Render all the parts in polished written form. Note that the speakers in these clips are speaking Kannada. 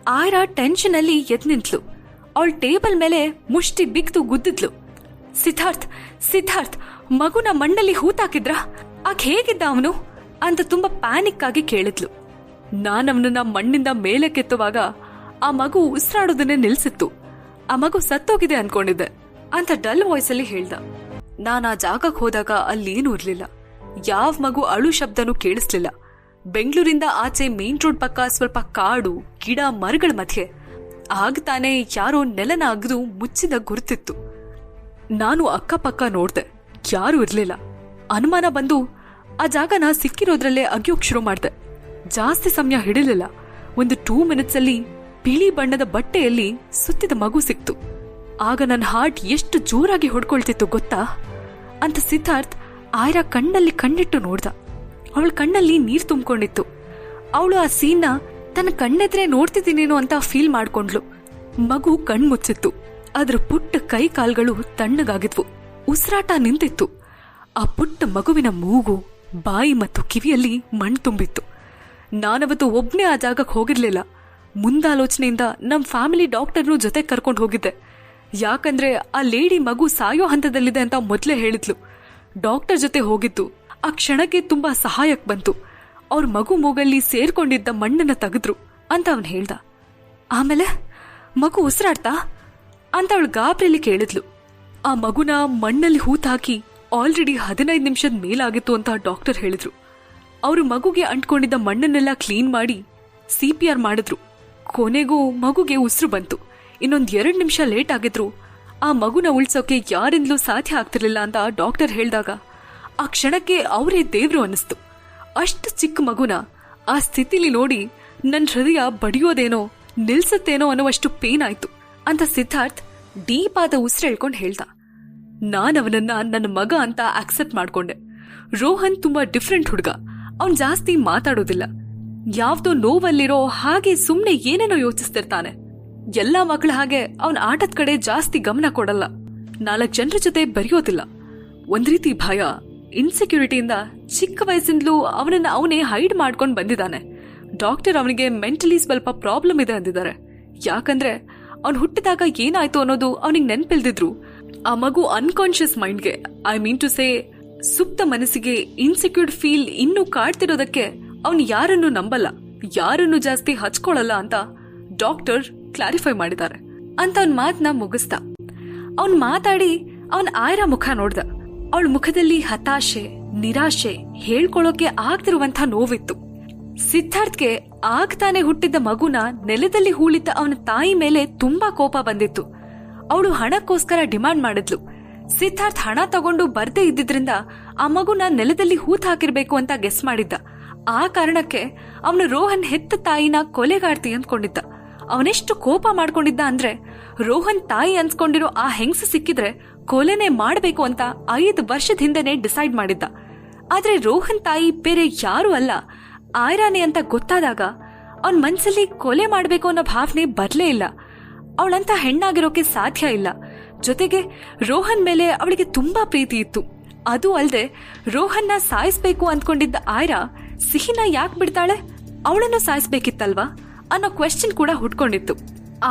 ಆಯ್ರಾ ಟೆನ್ಷನ್ ಅಲ್ಲಿ ಎದ್ ನಿಂತ್ಲು. ಅವಳ ಟೇಬಲ್ ಮೇಲೆ ಮುಷ್ಟಿ ಬಿಗ್ದು ಗುದ್ದಿದ್ಲು. ಸಿದ್ಧಾರ್ಥ್ ಸಿದ್ಧಾರ್ಥ್ ಮಗುನ ಮಣ್ಣಲ್ಲಿ ಹೂತಾಕಿದ್ರ? ಆಗ ಹೇಗಿದ್ದ ಅವನು ಅಂತ ತುಂಬಾ ಪ್ಯಾನಿಕ್ ಆಗಿ ಕೇಳಿದ್ಲು. ನಾನವನನ್ನ ಮಣ್ಣಿಂದ ಮೇಲೆ ಕೆತ್ತುವಾಗ ಆ ಮಗು ಉಸಿರಾಡೋದನ್ನೇ ನಿಲ್ಸಿತ್ತು. ಆ ಮಗು ಸತ್ತೋಗಿದೆ ಅನ್ಕೊಂಡಿದ್ದೆ ಅಂತ ಡಲ್ ವಾಯ್ಸ್ ಅಲ್ಲಿ ಹೇಳ್ದ. ನಾನ್ ಆ ಜಾಗಕ್ಕೆ ಹೋದಾಗ ಅಲ್ಲೇನೂ ಇರ್ಲಿಲ್ಲ. ಯಾವ ಮಗು ಅಳು ಶಬ್ದನೂ ಕೇಳಿಸ್ಲಿಲ್ಲ. ಬೆಂಗಳೂರಿಂದ ಆಚೆ ಮೇನ್ ರೋಡ್ ಪಕ್ಕ ಸ್ವಲ್ಪ ಕಾಡು, ಗಿಡ, ಮರಗಳ ಮಧ್ಯೆ ಆಗ ತಾನೇ ಯಾರೋ ನೆಲನ ಅಗ್ದು ಮುಚ್ಚಿದ ಗುರುತಿತ್ತು. ನಾನು ಅಕ್ಕಪಕ್ಕ ನೋಡ್ದೆ, ಯಾರೂ ಇರ್ಲಿಲ್ಲ. ಅನುಮಾನ ಬಂದು ಆ ಜಾಗನ ಸಿಕ್ಕಿರೋದ್ರಲ್ಲೇ ಅಗ್ಯೋಕ್ ಶುರು ಮಾಡ್ದೆ. ಜಾಸ್ತಿ ಸಮಯ ಹಿಡಿಲಿಲ್ಲ. ಒಂದು 2 minutes ಅಲ್ಲಿ ಬಿಳಿ ಬಣ್ಣದ ಬಟ್ಟೆಯಲ್ಲಿ ಸುತ್ತಿದ ಮಗು ಸಿಕ್ತು. ಆಗ ನನ್ನ ಹಾರ್ಟ್ ಎಷ್ಟು ಜೋರಾಗಿ ಹೊಡ್ಕೊಳ್ತಿತ್ತು ಗೊತ್ತಾ ಅಂತ ಸಿದ್ಧಾರ್ಥ್ ಆಯ್ರಾ ಕಣ್ಣಲ್ಲಿ ಕಣ್ಣಿಟ್ಟು ನೋಡ್ದ. ಅವಳ ಕಣ್ಣಲ್ಲಿ ನೀರ್ ತುಂಬಿಕೊಂಡಿತ್ತು. ಅವಳು ಆ ಸೀನ್ನ ತನ್ನ ಕಣ್ಣೆದ್ರೆ ನೋಡ್ತಿದ್ದೀನೇನೋ ಅಂತ ಫೀಲ್ ಮಾಡ್ಕೊಂಡ್ಲು. ಮಗು ಕಣ್ಮುಚ್ಚಿತ್ತು. ಅದ್ರ ಪುಟ್ಟ ಕೈ ಕಾಲ್ಗಳು ತಣ್ಣಗಾಗಿದ್ವು. ಉಸಿರಾಟ ನಿಂತಿತ್ತು. ಆ ಪುಟ್ಟ ಮಗುವಿನ ಮೂಗು, ಬಾಯಿ ಮತ್ತು ಕಿವಿಯಲ್ಲಿ ಮಣ್ಣು ತುಂಬಿತ್ತು. ನಾನವತ್ತು ಒಬ್ನೇ ಆ ಜಾಗಕ್ಕೆ ಹೋಗಿರ್ಲಿಲ್ಲ. ಮುಂದಾಲೋಚನೆಯಿಂದ ನಮ್ ಫ್ಯಾಮಿಲಿ ಡಾಕ್ಟರ್ನು ಜೊತೆ ಕರ್ಕೊಂಡು ಹೋಗಿದ್ದೆ. ಯಾಕಂದ್ರೆ ಆ ಲೇಡಿ ಮಗು ಸಾಯೋ ಹಂತದಲ್ಲಿದೆ ಅಂತ ಮೊದ್ಲೇ ಹೇಳಿದ್ಲು. ಡಾಕ್ಟರ್ ಜೊತೆ ಹೋಗಿದ್ದು ಆ ಕ್ಷಣಕ್ಕೆ ತುಂಬಾ ಸಹಾಯಕ್ ಬಂತು. ಅವ್ರ ಮಗು ಮೂಗಲ್ಲಿ ಸೇರ್ಕೊಂಡಿದ್ದ ಮಣ್ಣನ್ನ ತೆಗೆದ್ರು ಅಂತ ಅವನ್ ಹೇಳ್ದ. ಆಮೇಲೆ ಮಗು ಉಸಿರಾಡ್ತಾ ಅಂತ ಅವಳು ಗಾಬ್ರಿಲಿ ಕೇಳಿದ್ಲು. ಆ ಮಗುನ ಮಣ್ಣಲ್ಲಿ ಹೂತಾಕಿ ಆಲ್ರೆಡಿ 15 ನಿಮಿಷದ ಮೇಲಾಗಿತ್ತು ಅಂತ ಡಾಕ್ಟರ್ ಹೇಳಿದ್ರು. ಅವರು ಮಗುಗೆ ಅಂಟ್ಕೊಂಡಿದ್ದ ಮಣ್ಣನ್ನೆಲ್ಲ ಕ್ಲೀನ್ ಮಾಡಿ CPR ಮಾಡಿದ್ರು. ಕೊನೆಗೂ ಮಗುಗೆ ಉಸಿರು ಬಂತು. ಇನ್ನೊಂದ್ 2 ನಿಮಿಷ ಲೇಟ್ ಆಗಿದ್ರು ಆ ಮಗುನ ಉಳ್ಸೋಕೆ ಯಾರಿಂದಲೂ ಸಾಧ್ಯ ಆಗ್ತಿರ್ಲಿಲ್ಲ ಅಂತ ಡಾಕ್ಟರ್ ಹೇಳ್ದಾಗ ಆ ಕ್ಷಣಕ್ಕೆ ಅವರೇ ದೇವ್ರು ಅನ್ನಿಸ್ತು. ಅಷ್ಟು ಚಿಕ್ಕ ಮಗುನ ಆ ಸ್ಥಿತಿಲಿ ನೋಡಿ ನನ್ನ ಹೃದಯ ಬಡಿಯೋದೇನೋ ನಿಲ್ಸತ್ತೇನೋ ಅನ್ನೋವಷ್ಟು ಪೇನ್ ಆಯ್ತು ಅಂತ ಸಿದ್ಧಾರ್ಥ್ ಡೀಪ್ ಆದ ಉಸಿರು ಹೇಳ್ಕೊಂಡು ಹೇಳ್ದ. ನಾನವನನ್ನ ನನ್ನ ಮಗ ಅಂತ ಆಕ್ಸೆಪ್ಟ್ ಮಾಡ್ಕೊಂಡೆ. ರೋಹನ್ ತುಂಬಾ ಡಿಫ್ರೆಂಟ್ ಹುಡುಗ. ಅವನ್ ಜಾಸ್ತಿ ಮಾತಾಡೋದಿಲ್ಲ. ಯಾವ್ದೋ ನೋವಲ್ಲಿರೋ ಹಾಗೆ ಸುಮ್ನೆ ಏನೇನೋ ಯೋಚಿಸ್ತಿರ್ತಾನೆ. ಎಲ್ಲಾ ಮಕ್ಕಳ ಹಾಗೆ ಅವನ್ ಆಟದ ಕಡೆ ಜಾಸ್ತಿ ಗಮನ ಕೊಡಲ್ಲ. 4 ಜನರ ಜೊತೆ ಬೆರೆಯೋದಿಲ್ಲ. ಒಂದ್ ರೀತಿ ಭಯ, ಇನ್ಸೆಕ್ಯೂರಿಟಿಯಿಂದ ಚಿಕ್ಕ ವಯಸ್ಸಿಂದಲೂ ಅವನನ್ನ ಅವನೇ ಹೈಡ್ ಮಾಡ್ಕೊಂಡ್ ಬಂದಿದ್ದಾನೆ. ಡಾಕ್ಟರ್ ಅವನಿಗೆ ಮೆಂಟಲಿ ಸ್ವಲ್ಪ ಪ್ರಾಬ್ಲಮ್ ಇದೆ ಅಂದಿದ್ದಾರೆ. ಯಾಕಂದ್ರೆ ಅವ್ನು ಹುಟ್ಟಿದಾಗ ಏನಾಯ್ತು ಅನ್ನೋದು ಅವನಿಗೆ ನೆನ್ಪಿಲ್ದಿದ್ರು ಆ ಮಗು ಅನ್ಕಾನ್ಶಿಯಸ್ ಮೈಂಡ್ಗೆ, ಐ ಮೀನ್ ಟು ಸೇ ಸುಪ್ತ ಮನಸ್ಸಿಗೆ ಇನ್ಸೆಕ್ಯೂರ್ಡ್ ಫೀಲ್ ಇನ್ನೂ ಕಾಡ್ತಿರೋದಕ್ಕೆ ಅವನು ಯಾರನ್ನು ನಂಬಲ್ಲ, ಯಾರನ್ನು ಜಾಸ್ತಿ ಹಚ್ಕೊಳ್ಳಲ್ಲ ಅಂತ ಡಾಕ್ಟರ್ ಕ್ಲಾರಿಫೈ ಮಾಡಿದ್ದಾರೆ ಅಂತ ಅವನ್ ಮಾತನ್ನ ಮುಗಿಸ್ದ. ಅವನ್ ಮಾತಾಡಿ ಅವನ್ ಆಯ್ರಾ ಮುಖ ನೋಡ್ದ. ಅವಳ ಮುಖದಲ್ಲಿ ಹತಾಶೆ, ನಿರಾಶೆ, ಹೇಳ್ಕೊಳ್ಳೋಕೆ ಆಗ್ತಿರುವಂತ ನೋವಿತ್ತು. ಸಿದ್ಧಾರ್ಥ್ಗೆ ಆಗ್ತಾನೆ ಹುಟ್ಟಿದ್ದ ಮಗುನ ನೆಲದಲ್ಲಿ ಹೂಳಿದ್ದ ಅವನ ತಾಯಿ ಮೇಲೆ ತುಂಬಾ ಕೋಪ ಬಂದಿತ್ತು. ಅವಳು ಹಣಕ್ಕೋಸ್ಕರ ಡಿಮಾಂಡ್ ಮಾಡಿದ್ಲು. ಸಿದ್ಧಾರ್ಥ್ ಹಣ ತಗೊಂಡು ಬರ್ದೇ ಇದ್ದಿದ್ರಿಂದ ಆ ಮಗುನ ನೆಲದಲ್ಲಿ ಹೂತ್ ಹಾಕಿರ್ಬೇಕು ಅಂತ ಗೆಸ್ ಮಾಡಿದ್ದ. ಆ ಕಾರಣಕ್ಕೆ ಅವನು ರೋಹನ್ ಹೆತ್ತ ತಾಯಿನ ಕೊಲೆಗಾಡ್ತಿ ಅಂದ್ಕೊಂಡಿದ್ದ. ಅವನೆಷ್ಟು ಕೋಪ ಮಾಡ್ಕೊಂಡಿದ್ದ ಅಂದ್ರೆ ರೋಹನ್ ತಾಯಿ ಅನ್ಸ್ಕೊಂಡಿರೋ ಆ ಹೆಂಗಸ ಸಿಕ್ಕಿದ್ರೆ ಕೊಲೆನೆ ಮಾಡ್ಬೇಕು ಅಂತ 5 ವರ್ಷದ ಹಿಂದೆನೆ ಡಿಸೈಡ್ ಮಾಡಿದ್ದ. ಆದ್ರೆ ರೋಹನ್ ತಾಯಿ ಬೇರೆ ಯಾರು ಅಲ್ಲ, ಆಯ್ರಾನೆ ಅಂತ ಗೊತ್ತಾದಾಗ ಅವನ್ ಮನ್ಸಲ್ಲಿ ಕೊಲೆ ಮಾಡ್ಬೇಕು ಅನ್ನೋ ಭಾವನೆ ಬರ್ಲೇ ಇಲ್ಲ. ಅವಳಂತ ಹೆಣ್ಣಾಗಿರೋಕೆ ಸಾಧ್ಯ ಇಲ್ಲ. ಜೊತೆಗೆ ರೋಹನ್ ಮೇಲೆ ಅವಳಿಗೆ ತುಂಬಾ ಪ್ರೀತಿ ಇತ್ತು. ಅದು ಅಲ್ದೆ ರೋಹನ್ನ ಸಾಯಿಸ್ಬೇಕು ಅಂದ್ಕೊಂಡಿದ್ದ ಆಯ್ರಾ ಸಿಹಿನ ಯಾಕೆ ಬಿಡ್ತಾಳೆ? ಅವಳನ್ನು ಸಾಯಿಸ್ಬೇಕಿತ್ತಲ್ವಾ ಅನ್ನೋ ಕ್ವೆಶ್ಚನ್ ಕೂಡ ಹುಟ್ಕೊಂಡಿತ್ತು.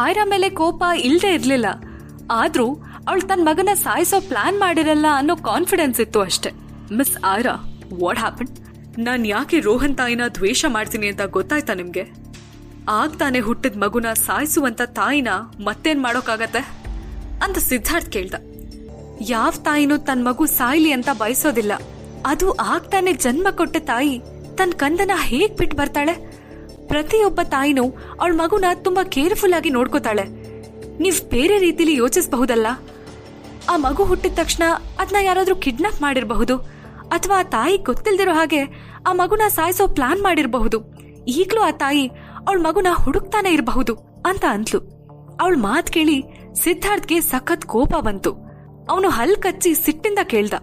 ಆಯ್ರಾ ಮೇಲೆ ಕೋಪ ಇಲ್ದೇ ಇರ್ಲಿಲ್ಲ. ಆದ್ರೂ ಅವಳು ತನ್ನ ಮಗನ ಸಾಯಿಸೋ ಪ್ಲಾನ್ ಮಾಡಿರಲ್ಲ ಅನ್ನೋ ಕಾನ್ಫಿಡೆನ್ಸ್ ಇತ್ತು ಅಷ್ಟೆ. Miss Ayra, what happen? ನಾನ್ ಯಾಕೆ ರೋಹನ್ ತಾಯಿನ ದ್ವೇಷ ಮಾಡ್ತೀನಿ ಅಂತ ಗೊತ್ತಾಯ್ತಾ ನಿಮ್ಗೆ? ಆಗ್ತಾನೆ ಹುಟ್ಟಿದ ಮಗುನ ಸಾಯಿಸುವಂತ ತಾಯಿನ ಮತ್ತೇನ್ ಮಾಡೋಕ್ಕಾಗತ್ತೆ ಅಂತ ಸಿದ್ಧಾರ್ಥ್ ಕೇಳ್ದ. ಯಾವ ತಾಯಿನೂ ತನ್ ಮಗು ಸಾಯ್ಲಿ ಅಂತ ಬಯಸೋದಿಲ್ಲ. ಅದು ಆಗ್ತಾನೆ ಜನ್ಮ ಕೊಟ್ಟ ತಾಯಿ ತನ್ ಕಂದನ ಹೇಗ್ ಬಿಟ್ಟು ಬರ್ತಾಳೆ? ಪ್ರತಿಯೊಬ್ಬ ತಾಯಿನೂ ಅವಳ ಮಗುನ ತುಂಬಾ ಕೇರ್ಫುಲ್ ಆಗಿ ನೋಡ್ಕೋತಾಳೆ. ನೀವ್ ಬೇರೆ ರೀತಿಲಿ ಯೋಚಿಸಬಹುದಲ್ಲ. ಆ ಮಗು ಹುಟ್ಟಿದ ತಕ್ಷಣ ಅದನ್ನ ಯಾರಾದ್ರೂ ಕಿಡ್ನಾಪ್ ಮಾಡಿರಬಹುದು, ಅಥವಾ ಆ ತಾಯಿ ಗೊತ್ತಿಲ್ದಿರೋ ಹಾಗೆ ಆ ಮಗುನ ಸಾಯಿಸೋ ಪ್ಲಾನ್ ಮಾಡಿರಬಹುದು. ಈಗ್ಲೂ ಆ ತಾಯಿ ಅವಳ ಮಗುನ ಹುಡುಕ್ತಾನೆ ಇರಬಹುದು ಅಂತ ಅಂದ್ಲು. ಅವಳ ಮಾತ್ ಕೇಳಿ ಸಿದ್ಧಾರ್ಥ್ಗೆ ಸಖತ್ ಕೋಪ ಬಂತು. ಅವನು ಹಲ್ ಕಚ್ಚಿ ಸಿಟ್ಟಿಂದ ಕೇಳ್ದ,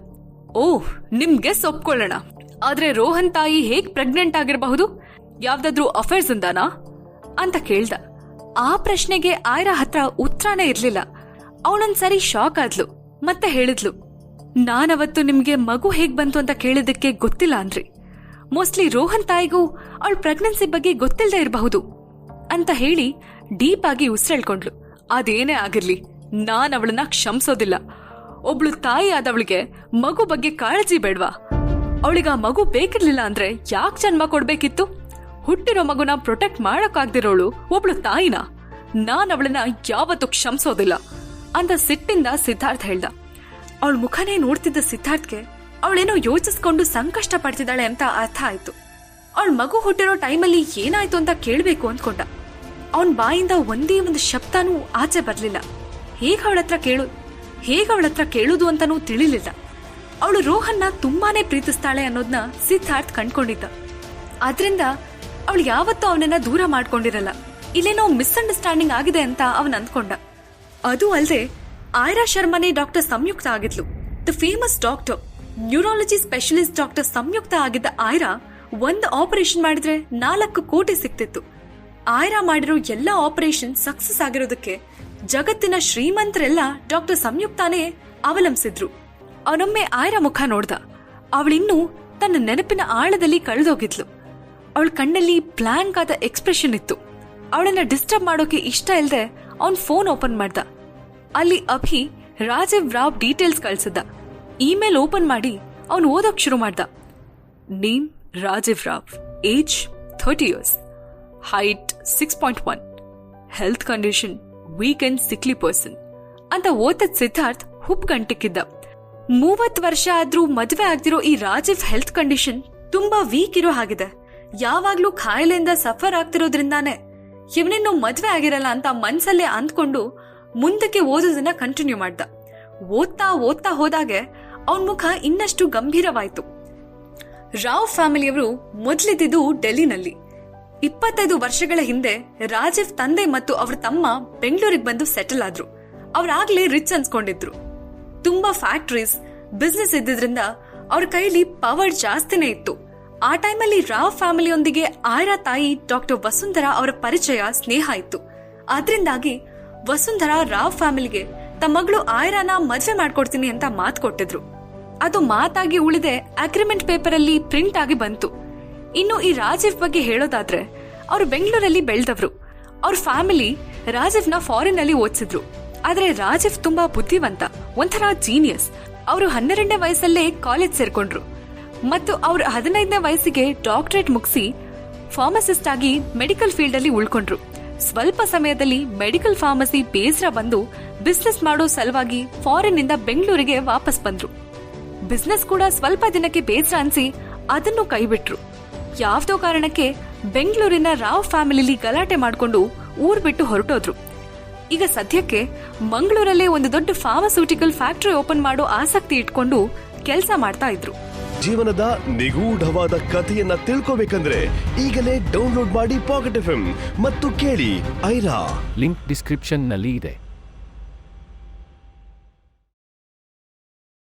ಓಹ್, ನಿಮ್ಗೆ ಒಪ್ಕೊಳ್ಳೋಣ. ಆದ್ರೆ ರೋಹನ್ ತಾಯಿ ಹೇಗ್ ಪ್ರೆಗ್ನೆಂಟ್ ಆಗಿರಬಹುದು? ಯಾವ್ದಾದ್ರೂ ಅಫೇರ್ಸ್ ಇಂದಾನಾ ಅಂತ ಕೇಳ್ದ. ಆ ಪ್ರಶ್ನೆಗೆ ಆಯ್ರಾ ಹತ್ರ ಉತ್ತರನೇ ಇರ್ಲಿಲ್ಲ. ಅವಳೊಂದ್ಸರಿ ಶಾಕ್ ಆದ್ಲು. ಮತ್ತೆ ಹೇಳಿದ್ಲು, ನಾನವತ್ತು ನಿಮ್ಗೆ ಮಗು ಹೇಗ್ ಬಂತು ಅಂತ ಕೇಳಿದಕ್ಕೆ ಗೊತ್ತಿಲ್ಲ ಅನ್ರಿ. ಮೋಸ್ಟ್ಲಿ ರೋಹನ್ ತಾಯಿಗೂ ಅವಳ ಪ್ರೆಗ್ನೆನ್ಸಿ ಬಗ್ಗೆ ಗೊತ್ತಿಲ್ಲದೆ ಇರಬಹುದು ಅಂತ ಹೇಳಿ ಡೀಪ್ ಆಗಿ ಉಸಿರೆಳ್ಕೊಂಡ್ಲು. ಅದೇನೇ ಆಗಿರ್ಲಿ, ನಾನ್ ಅವಳನ್ನ ಕ್ಷಮಿಸೋದಿಲ್ಲ. ಒಬ್ಳು ತಾಯಿ ಆದವಳಿಗೆ ಮಗು ಬಗ್ಗೆ ಕಾಳಜಿ ಬೇಡ್ವಾ? ಅವಳಿಗ ಮಗು ಬೇಕಿರ್ಲಿಲ್ಲ ಅಂದ್ರೆ ಯಾಕೆ ಜನ್ಮ ಕೊಡ್ಬೇಕಿತ್ತು? ಹುಟ್ಟಿರೋ ಮಗುನ ಪ್ರೊಟೆಕ್ಟ್ ಮಾಡಕ್ಕಾಗ್ದಿರೋಳು ಒಬ್ಳು ತಾಯಿನ? ನಾನ್ ಅವಳನ್ನ ಯಾವತ್ತೂ ಕ್ಷಮಿಸೋದಿಲ್ಲ ಅಂತ ಸಿಟ್ಟಿಂದ ಸಿದ್ಧಾರ್ಥ್ ಹೇಳ್ದ. ಅವಳ ಮುಖನೇ ನೋಡ್ತಿದ್ದ ಸಿದ್ಧಾರ್ಥ್ಗೆ ಅವಳೇನೋ ಯೋಚಿಸ್ಕೊಂಡು ಸಂಕಷ್ಟ ಪಡ್ತಿದ್ದಾಳೆ ಅಂತ ಅರ್ಥ ಆಯ್ತು. ಅವಳ ಮಗು ಹುಟ್ಟಿರೋ ಟೈಮಲ್ಲಿ ಏನಾಯ್ತು ಅಂತ ಕೇಳ್ಬೇಕು ಅಂದ್ಕೊಂಡ. ಅವನ್ ಬಾಯಿಂದ ಒಂದೇ ಒಂದು ಶಬ್ದನೂ ಆಚೆ ಬರ್ಲಿಲ್ಲ. ಹೇಗ ಅವಳ ಹತ್ರ ಕೇಳುದು ಅಂತಾನೂ ತಿಳಿಲಿಲ್ಲ. ಅವಳು ರೋಹನ್ನ ತುಂಬಾನೇ ಪ್ರೀತಿಸ್ತಾಳೆ ಅನ್ನೋದನ್ನ ಸಿದ್ಧಾರ್ಥ್ ಕಂಡ್ಕೊಂಡಿದ್ದ. ಆದ್ರಿಂದ ಅವಳು ಯಾವತ್ತೂ ಅವನನ್ನ ದೂರ ಮಾಡ್ಕೊಂಡಿರಲ್ಲ. ಇಲ್ಲೇನೋ ಮಿಸ್ಅಂಡರ್ಸ್ಟ್ಯಾಂಡಿಂಗ್ ಆಗಿದೆ ಅಂತ ಅವನ್ ಅಂದ್ಕೊಂಡ. ಅದು ಅಲ್ಲದೆ ಆಯ್ರಾ ಶರ್ಮನೇ ಡಾಕ್ಟರ್ ಸಂಯುಕ್ತ ಆಗಿದ್ಲು. The famous doctor, neurology specialist doctor Samyukta ಆಗಿದ್ದ ಆಯ್ರಾ ಒಂದು ಆಪರೇಷನ್ ಮಾಡಿದ್ರೆ 4 ಕೋಟಿ ಸಿಕ್ತಿತ್ತು. ಆಯ್ರಾ ಮಾಡಿರೋ ಎಲ್ಲಾ ಆಪರೇಷನ್ ಸಕ್ಸಸ್ ಆಗಿರೋದಕ್ಕೆ ಜಗತ್ತಿನ ಶ್ರೀಮಂತರೆಲ್ಲ ಡಾಕ್ಟರ್ ಸಂಯುಕ್ತಾನೇ ಅವಲಂಬಿಸಿದ್ರು. ಅವನೊಮ್ಮೆ ಆಯ್ರಾ ಮುಖ ನೋಡ್ದ. ಅವಳಿನ್ನೂ ತನ್ನ ನೆನಪಿನ ಆಳದಲ್ಲಿ ಕಳೆದೋಗಿದ್ಲು. ಅವಳ ಕಣ್ಣಲ್ಲಿ ಬ್ಲಾಂಕ್ ಆದ ಎಕ್ಸ್ಪ್ರೆಷನ್ ಇತ್ತು. ಅವಳನ್ನ ಡಿಸ್ಟರ್ಬ್ ಮಾಡೋಕೆ ಇಷ್ಟ ಇಲ್ಲದೆ ಅವನ್ ಫೋನ್ ಓಪನ್ ಮಾಡ್ದ. ಅಲ್ಲಿ ಅಭಿ ರಾಜೀವ್ ರಾವ್ ಡೀಟೇಲ್ಸ್ ಕಳ್ಸಿದ್ದ. ಇಮೇಲ್ ಓಪನ್ ಮಾಡಿ ಅವನು ಓದೋಕ್ ಶುರು ಮಾಡ್ದ. Name Rajeev Rao, age 30 years, height 6.1, health condition weak and sickly person ಅಂತ ಓದದ್ ಸಿದ್ಧಾರ್ಥ್ ಹುಪ್ ಗಂಟಿಕ್ಕಿದ್ದ. 30 ವರ್ಷ ಆದ್ರೂ ಮದ್ವೆ ಆಗ್ದಿರೋ ಈ ರಾಜೀವ್ ಹೆಲ್ತ್ ಕಂಡೀಷನ್ ತುಂಬಾ ವೀಕ್ ಇರೋ ಹಾಗಿದೆ. ಯಾವಾಗ್ಲೂ ಖಾಯಿಲೆಯಿಂದ ಸಫರ್ ಆಗ್ತಿರೋದ್ರಿಂದಾನೆ ಇವನಿನ್ನೂ ಮದ್ವೆ ಆಗಿರಲ್ಲ ಅಂತ ಮನ್ಸಲ್ಲೇ ಅಂದ್ಕೊಂಡು ಮುಂದಕ್ಕೆ ಓದೋದನ್ನ ಕಂಟಿನ್ಯೂ ಮಾಡ್ದ. ಓದ್ತಾ ಹೋದಾಗೆ ಅವನ್ ಮುಖ ಇನ್ನಷ್ಟು ಗಂಭೀರವಾಯ್ತು. ರಾವ್ ಫ್ಯಾಮಿಲಿಯವರು ಮೊದ್ಲಿದ್ದು ಡೆಲ್ಲಿನಲ್ಲಿ. 25 ವರ್ಷಗಳ ಹಿಂದೆ ರಾಜೀವ್ ತಂದೆ ಮತ್ತು ಅವ್ರ ತಮ್ಮ ಬೆಂಗಳೂರಿಗೆ ಬಂದು ಸೆಟಲ್ ಆದ್ರು. ಅವ್ರಾಗ್ಲೇ ರಿಚ್ ಅನ್ಸ್ಕೊಂಡಿದ್ರು. ತುಂಬಾ ಫ್ಯಾಕ್ಟರೀಸ್, ಬಿಸ್ನೆಸ್ ಇದ್ದಿದ್ರಿಂದ ಅವ್ರ ಕೈಲಿ ಪವರ್ ಜಾಸ್ತಿನೇ ಇತ್ತು. ಆ ಟೈಮಲ್ಲಿ ರಾವ್ ಫ್ಯಾಮಿಲಿಯೊಂದಿಗೆ ಆಯ್ರಾ ತಾಯಿ ಡಾಕ್ಟರ್ ವಸುಂಧರಾ ಅವರ ಪರಿಚಯ, ಸ್ನೇಹ ಇತ್ತು. ಆದ್ರಿಂದಾಗಿ ವಸುಂಧರಾ ರಾವ್ ಫ್ಯಾಮಿಲಿಗೆ ತಮ್ಮ ಮಗಳು ಆಯ್ರಾನ ಮದ್ವೆ ಮಾಡ್ಕೊಡ್ತೀನಿ ಅಂತ ಮಾತು ಕೊಟ್ಟಿದ್ರು. ಅದು ಮಾತಾಗಿ ಉಳಿದೆ ಅಗ್ರಿಮೆಂಟ್ ಪೇಪರ್ ಅಲ್ಲಿ ಪ್ರಿಂಟ್ ಆಗಿ ಬಂತು. ಇನ್ನು ಈ ರಾಜೀವ್ ಬಗ್ಗೆ ಹೇಳೋದಾದ್ರೆ, ಅವರು ಬೆಂಗಳೂರಲ್ಲಿ ಬೆಳೆದವ್ರು. ಅವ್ರ ಫ್ಯಾಮಿಲಿ ರಾಜೀವ್ನ ಫಾರಿನ್ ಅಲ್ಲಿ ಓದಿಸಿದ್ರು. ಆದ್ರೆ ರಾಜೀವ್ ತುಂಬಾ ಬುದ್ಧಿವಂತ, ಒಂಥರ ಜೀನಿಯಸ್. ಅವರು 12ನೇ ವಯಸ್ಸಲ್ಲೇ ಕಾಲೇಜ್ ಸೇರ್ಕೊಂಡ್ರು ಮತ್ತು ಅವ್ರ 15ನೇ ವಯಸ್ಸಿಗೆ ಡಾಕ್ಟರೇಟ್ ಮುಗಿಸಿ ಫಾರ್ಮಸಿಸ್ಟ್ ಆಗಿ ಮೆಡಿಕಲ್ ಫೀಲ್ಡ್ ಅಲ್ಲಿ ಉಳ್ಕೊಂಡ್ರು. ಸ್ವಲ್ಪ ಸಮಯದಲ್ಲಿ ಮೆಡಿಕಲ್ ಫಾರ್ಮಸಿ ಬೇಸರ ಬಂದು ಬಿಸ್ನೆಸ್ ಮಾಡೋ ಸಲುವಾಗಿ ಫಾರಿನ್ ಇಂದ ಬೆಂಗಳೂರಿಗೆ ವಾಪಸ್ ಬಂದ್ರು. ಬಿಸ್ನೆಸ್ ಕೂಡ ಸ್ವಲ್ಪ ದಿನಕ್ಕೆ ಬೇಸರ ಅನ್ಸಿ ಅದನ್ನು ಕೈಬಿಟ್ರು. ಯಾವ್ದೋ ಕಾರಣಕ್ಕೆ ಬೆಂಗಳೂರಿನ ರಾವ್ ಫ್ಯಾಮಿಲಿಲಿ ಗಲಾಟೆ ಮಾಡ್ಕೊಂಡು ಊರ್ ಬಿಟ್ಟು ಹೊರಟೋದ್ರು. ಈಗ ಸದ್ಯಕ್ಕೆ ಮಂಗಳೂರಲ್ಲೇ ಒಂದು ದೊಡ್ಡ ಫಾರ್ಮಸ್ಯೂಟಿಕಲ್ ಫ್ಯಾಕ್ಟರಿ ಓಪನ್ ಮಾಡೋ ಆಸಕ್ತಿ ಇಟ್ಕೊಂಡು ಕೆಲಸ ಮಾಡ್ತಾ ಇದ್ರು. ಜೀವನದ ನಿಗೂಢವಾದ ಕಥೆಯನ್ನ ತಿಳ್ಕೋಬೇಕಂದ್ರೆ ಈಗಲೇ ಡೌನ್ಲೋಡ್ ಮಾಡಿ ಪಾಕೆಟ್ FM ಮತ್ತು ಕೇಳಿ ಐರಾ. ಲಿಂಕ್ ಡಿಸ್ಕ್ರಿಪ್ಷನ್ ನಲ್ಲಿ ಇದೆ.